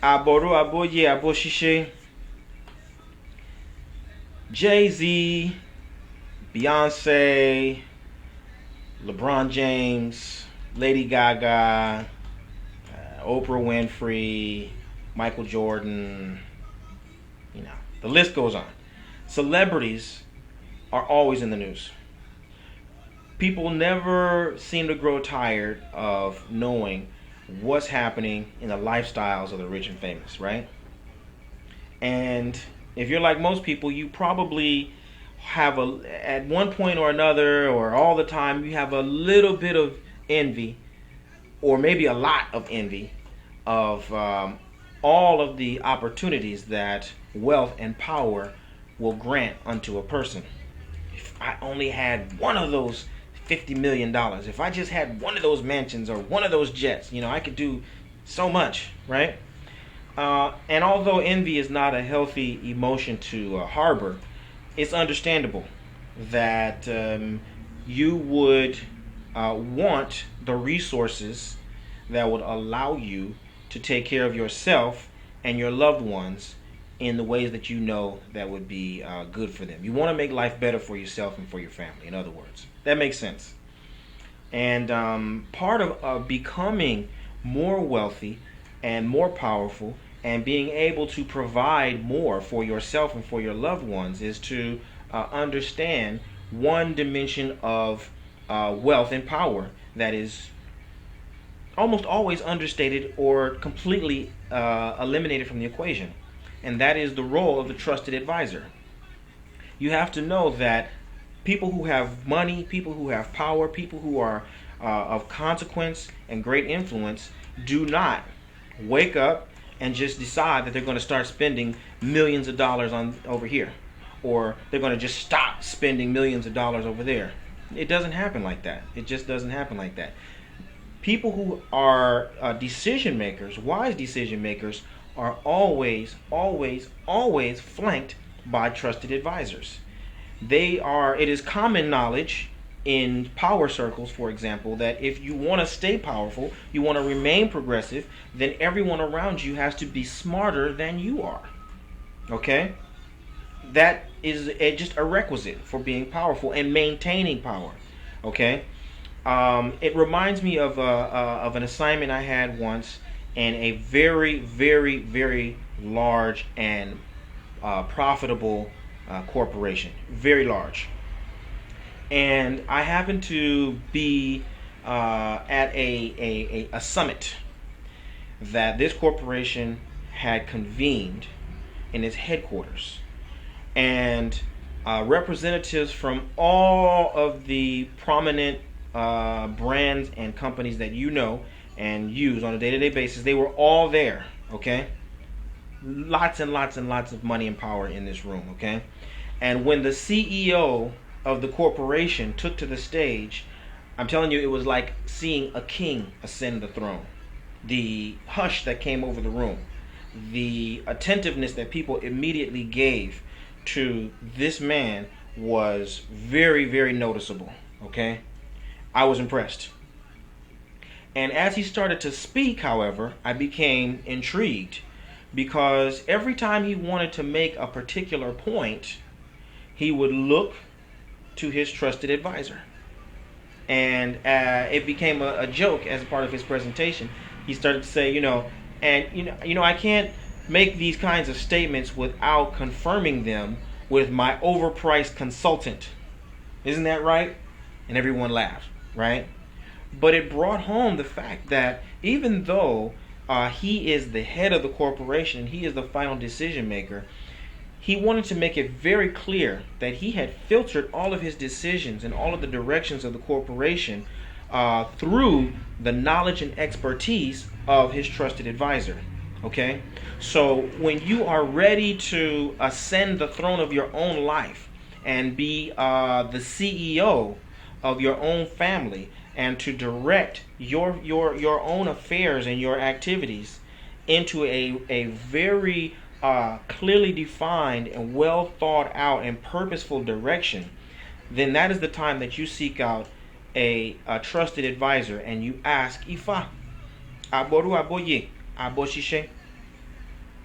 Aboru Aboye Aboshishe, Jay-Z, Beyonce, LeBron James, Lady Gaga, Oprah Winfrey, Michael Jordan, the list goes on. Celebrities are always in the news. People never seem to grow tired of knowing what's happening in the lifestyles of the rich and famous, right? And if you're like most people, you probably have at one point or another, or all the time, you have a little bit of envy, or maybe a lot of envy, of all of the opportunities that wealth and power will grant unto a person. If I only had one of those $50 million, if I just had one of those mansions or one of those jets, I could do so much, right? And although envy is not a healthy emotion to harbor, it's understandable that you would want the resources that would allow you to take care of yourself and your loved ones in the ways that you know that would be good for them. You want to make life better for yourself and for your family, in other words. That makes sense. And part of becoming more wealthy and more powerful and being able to provide more for yourself and for your loved ones is to understand one dimension of wealth and power that is almost always understated or completely eliminated from the equation. And that is the role of the trusted advisor. You have to know that people who have money, people who have power, people who are of consequence and great influence do not wake up and just decide that they're going to start spending millions of dollars on over here, or they're going to just stop spending millions of dollars over there. It doesn't happen like that. It just doesn't happen like that. People who are decision makers, wise decision makers, are always, always, always flanked by trusted advisors. It is common knowledge in power circles, for example, that if you want to stay powerful, you want to remain progressive, then everyone around you has to be smarter than you are. Okay? That is just a requisite for being powerful and maintaining power. Okay? It reminds me of an assignment I had once in a very, very, very large and profitable corporation. Very large. And I happened to be at a summit that this corporation had convened in its headquarters. And representatives from all of the prominent brands and companies that you know and use on a day-to-day basis, they were all there, okay? Lots and lots and lots of money and power in this room, okay? And when the CEO of the corporation took to the stage, I'm telling you, it was like seeing a king ascend the throne. The hush that came over the room, the attentiveness that people immediately gave to this man was very, very noticeable, okay? I was impressed. And as he started to speak, however, I became intrigued because every time he wanted to make a particular point, he would look to his trusted advisor. And it became a joke as a part of his presentation. He started to say, I can't make these kinds of statements without confirming them with my overpriced consultant. Isn't that right? And everyone laughed, right? But it brought home the fact that even though he is the head of the corporation, he is the final decision maker, he wanted to make it very clear that he had filtered all of his decisions and all of the directions of the corporation through the knowledge and expertise of his trusted advisor. Okay? So when you are ready to ascend the throne of your own life and be the CEO of your own family and to direct your own affairs and your activities into a very clearly defined and well thought out and purposeful direction, then that is the time that you seek out a trusted advisor and you ask, Ifa, aboru aboye, aboshishe.